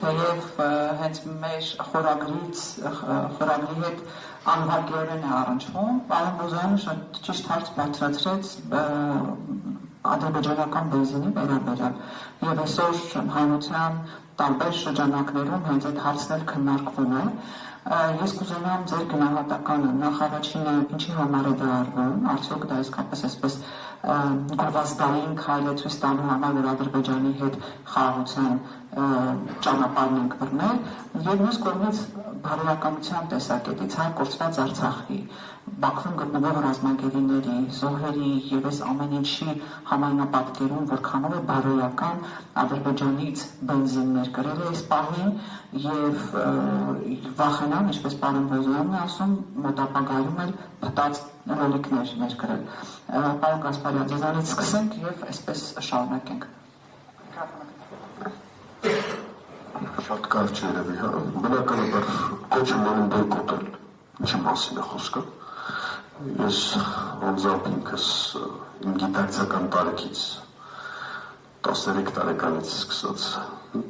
Թեև հենց մեր խորագրի հետ անվագերեն է առնչվում, պարոն Բոզյանը շատ ճիշտ հարց բարձրացրեց ադրբեջանական բենզինի վերաբերյալ եւ այսօր հանրության տարբեր շրջանակներում հենց այդ հարցն էլ քննարկվում է։ Ես կուզենամ ձեր գնահատականը նախ առաջինը ինչի համար է դա արվում, արդյոք դա իսկապես այսպես գովազդային քայլ է ցույց տալու համար, որ Ադրբեջանի հետ խաղաղության ճանապարհն ենք բռնել, եւ մյուս կողմից բարոյականության տեսակետից հայ կորցված Արցախի, Բաքվում գտնվող ռազմագերիների, զոհերի եւ այս ամեն ինչի համայնապատկերում, որքանով է բարոյական Ադրբեջանից բենզիններ կրել է այս պահին եւ վախենան, ինչպես պարոն Բոզյանն է ասում, մոտ ապագայում էլ փտած ռոլիկներ ներկրել։ Պարոն Գասպարյան, ձեզանից սկսենք եւ այսպես շարունակենք։ Շատ կարճ երևի, հա, բնականաբար կոչում անում բոյկոտել, ինչի մասին է խոսքը։ Ես անձամբ ինքս իմ գիտակցական տարիքից 13 տարեկանից սկսած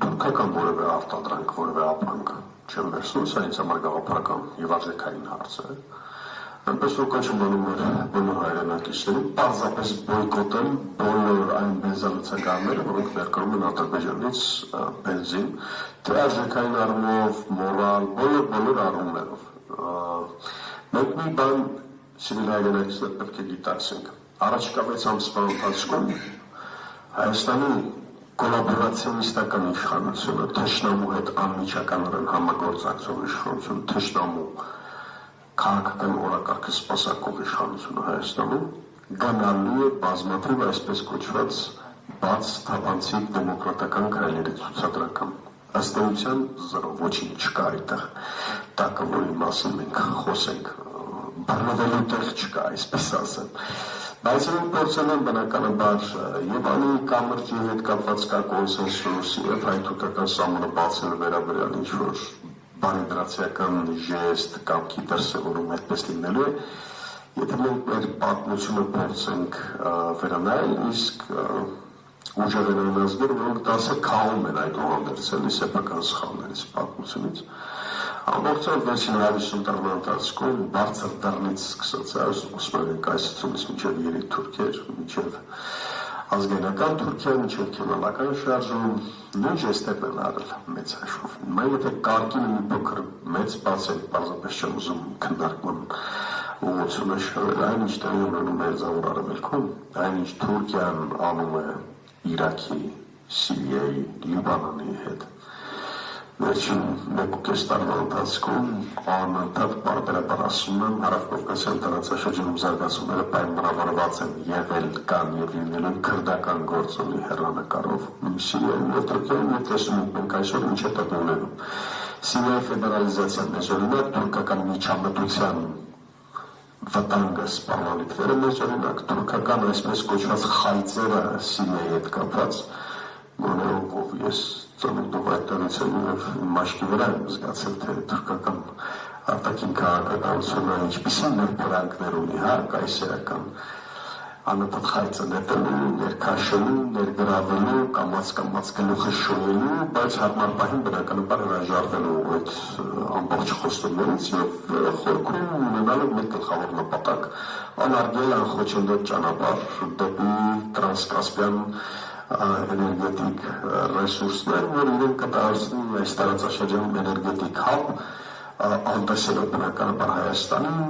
թուրքական որևէ արտադրանք, որևէ ապրանք չեմ վերցնում, սա ինձ համար գաղափարական եւ արժեքային հարց է։ Այնպես որ կոչում անում էր բոլոր հայրենակիցներին պարզապես բոյկոտել բոլոր այն բենզալուծականները, որոնք ներկրում են Ադրբեջանից բենզին, թե արժեքային առումով, մորալ, բոլոր առումներով։ Մենք մի բան սիրելի հայրենակիցներ պետք է գիտակցենք։ Առաջիկա 6 ամսվա ընթացքում Հայաստանի կոլաբորացիոնիստական իշխանությունը, թշնամու հետ անմիջականորեն համագործակցող իշխանություն, թշնամու քաղաքական օրակարգը սպասարկող իշխանությունը Հայաստանում գնալու է բազմաթիվ այսպես կոչված բաց թափանցիկ դեմոկրատական քայլերի ցուցադրական։ Ըստ էության զրո ոչինչ չկա այդտեղ, տակը որի մասին մենք խոսենք, բռնվելու տեղ չկա, այսպես ասեմ։ Բայց մենք փորձել ենք բնականաբար Եվանի կամրջի հետ կապված կա կոնսենսուս եւ հայ-թուրքական սահմանը բացելու վերաբերյալ ինչ-որ բարեդրացիական ժեստ կամ դրսևորում այդպես լինելու է, եթե մենք մեր պատմությունը փորձենք վերանայել, իսկ ուժեղեն ազգեր, որոնք դասը քաում են այդ ուղանդերցելի սեփական սխալներից պատմությունից, ամբողջովին վերջին 50 տարվա ընթացքում բարձր դռնից սկսած ուսման կայսությունից մինչև երեք Թուրքեր, մինչև ազգայնական Թուրքիա, մինչև քեմալական շարժում, նույն ժեստերն են արել մեծ հաշվով։ Մենք եթե կարգին մի փոքր մեծ բացենք, պարզապես չեմ ուզում քննարկման ուղղությունը շարել, այնինչ տեղի ունենում է Մերձավոր Արևելքում, այնինչ Թուրքիան անում է Իրաքի, Սիրիայի, Լիբանանի հետ։ Վերջին 1.5 տարվա ընթացքում անընդհատ պարբերաբար ասում եմ, Հարավկովկասյան տարածաշրջանում զարգացումները պայմանավորված են եղել կան եւ լինելու քրդական գործոնի հեռանկարով Սիրիայում եւ Թուրքիայում եւ տեսնում ենք այսօր ինչ է տեղի ունենում։ Սիրիայի ֆեդերալիզացիան մեզ օրինակ, թուրքական միջամտության վտանգը սպառնալիքները մեզ օրինակ, թուրքական այսպես կոչված խայծերը Սիրիայի հետ կապված, գոնեով ես ծնունդով այդ տարից եմ և մաշկի վրա եմ զգացել, թե թուրքական արտաքին քաղաքականությունը ինչպիսի ներբերանքներ ունի, հա, կայսերական անընդհատ խայծը նետելու, ներքաշելու, ներգրավելու, կամաց գլուխը շոյելու, բայց հարմար պահին բնականաբար հրաժարվելու այդ ամբողջ խոստումներից եւ խորքում ունենալու մեկ գլխավոր նպատակ անարգել անխոչնդոտ ճանապարհ դեպի տրանսկասպյան էներգետիկ ռեսուրսներ, որ իրենք կտարածնեն այս տարածաշրջանում էներգետիկ հաբ, անտեսելով բնականաբար Հայաստանին,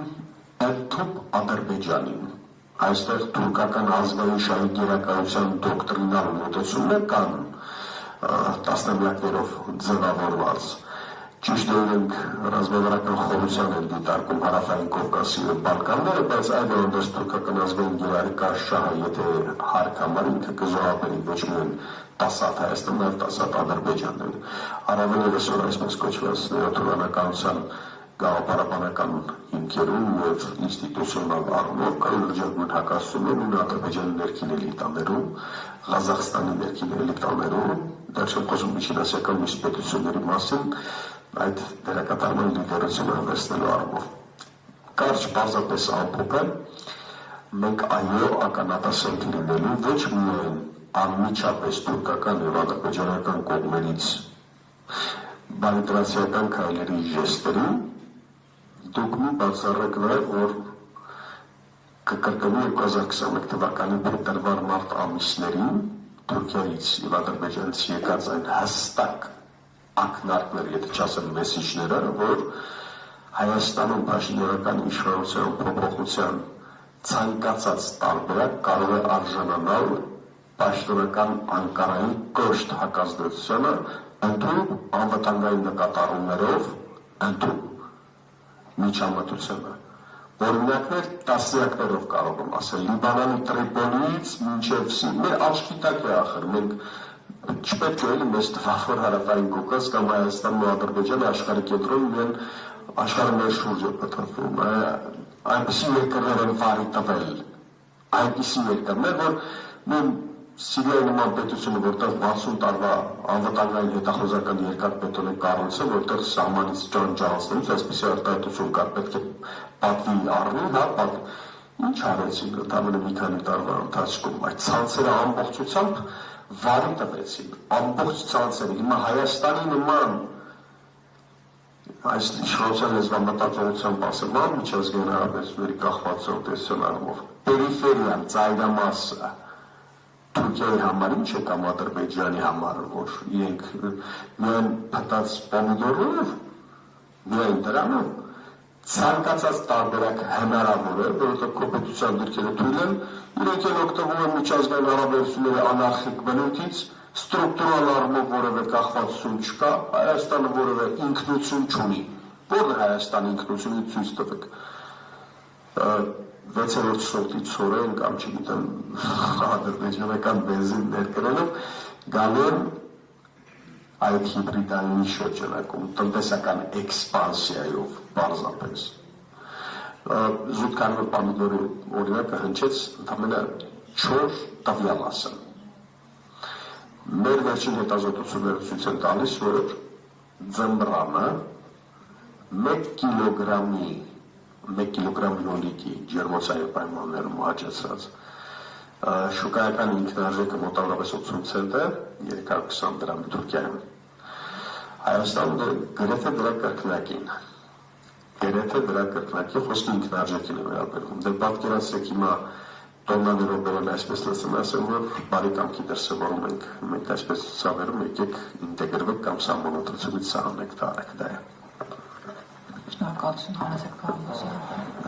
ընդཐུպ Ադրբեջանին։ Այստեղ թուրքական ազգային շահի գերակայության դոկտրինալ մոտեցումներ կան տասնամյակներով ձևավորված։ Ճիշտ է, իրենք ռազմավարական խորության են դիտարկում Հարավային Կովկասի եւ Բալկանները, բայց այլևս թուրքական ազգային գերակայ շահը, եթե հարկ համար ինքը կզոհաբերի ոչ միայն տասատ Հայաստան, այլ տասատ Ադրբեջանն։ Առավել ևս որ այսպես կոչված նեոթուրանականության գաղափարաբանական հիմքերում եւ ինստիտուցիոնալ առումով կան լրջագույն հակասություններ ու Ադրբեջանի ներքին էլիտաներում, Ղազախստանի ներքին էլիտաներում, դա չեմ խոսում միջինասիական մյուս պետությունների մասին, այդ դերակատարման լիդերությունը վերցնելու առումով։ Կարճ պարզապես ամփոփել, մենք այո ականատեսենք լինելու ոչ միայն անմիջապես թուրքական եւ ադրբեջանական կողմերից բարիտրացիական քայլերի ժեստերին դուք մի բացառեք նաև, որ կկրկնի 2021 թվականի փետրվար-մարտ ամիսներին Թուրքիայից եւ Ադրբեջանից եկած այն հստակ ակնարկներ, եթե չասեմ մեսիջները, որ Հայաստանում պաշտոնական իշխանության փոփոխության ցանկացած տարբերակ կարող է արժանանալ պաշտոնական Անկարայի կոշտ հակազդեցությանը, ընդհանուր անվտանգային նկատառումներով, ընդհանուր միջամտությունը։ Օրինակներ տասնյակներով կարող եմ ասել, Լիբանանի Տրիպոլիից մինչև մեր աչքի տակ է ախր, մենք չպետք է մեզ թվավ, որ Հարավային Կովկաս կամ Հայաստանն ու Ադրբեջանը աշխարհի կենտրոնում են, աշխարհը մեր շուրջ է փոփոխվում, այնպիսի երկրներ են վարի տվել, այնպիսի երկրներ, որ մենք Սիրիայի նման պետությունը, որտեղ 60 տարվա անվտանգային հետախուզական երկաթբետոն է կառուցել, որտեղ սահմանից ջանջարացնելուց այսպիսի արտահայտություն կար, պետք է պատվի առնի, հա, ինչ արեցին ընդամենը մի քանի տարվա ընթացքում, այդ ցանցերը ամբողջությամբ վարի տվեցին, ամբողջ ցանցերը, հիմա Հայաստանի նման այս իշխանության լեզվամտածողությամբ ասեմ, միջազգային հարաբերությունների կախվածության տեսության առումով, պերիֆերիան, ծայրամասը Թուրքիայի համար ինչ է կամ Ադրբեջանի համար, որ իրենք միայն փտած պոմիդորով, միայն դրանով ցանկացած տարբերակ հնարավոր է, որովհետև կոպետության դիրքերը թույլ են, իրենք էլ օգտվում են միջազգային հարաբերությունների անարխիկ բնույթից, ստրուկտուրալ առումով որևէ կախվածություն չկա, Հայաստանը որևէ ինքնություն չունի, որն է Հայաստանի ինքնությունը ցույց տվեք։ 6-րդ սորտի ցորեն կամ չգիտեմ ադրբեջանական բենզին ներկրելով գալու են այդ հիբրիդային շրջանակում տնտեսական էքսպանսիայով բարձրապես զուտ կարմիր պամիդորի օրինակը հնչեց ընդամենը 4 տվյալ ասեմ մեր վերջին հետազոտությունները ցույց են տալիս որ ձմռանը 1 կիլոգրամի 1 կիլոգրամ լոլիկի ջերմոցային պայմաններում հաճեցրած շուկայական ինքնարժեքը մոտավորապես 80 ցենտ է, 320 դրամ Թուրքիայում։ Հայաստանում գրեթե դրա կրկնակին։ Գրեթե դրա կրկնակի խոսքի ինքնարժեքին է վերաբերվում։ Դե պատկերացրեք հիմա տոննաներով բերել այսպես լսում ասեմ, որ բարի կամքի դրսևորում մենք այսպես ցուցաբերում եկեք ինտեգրվեք կամ սահմանադրությունից սահմանեք դա է։ Շնորհակալություն, Հանրապետական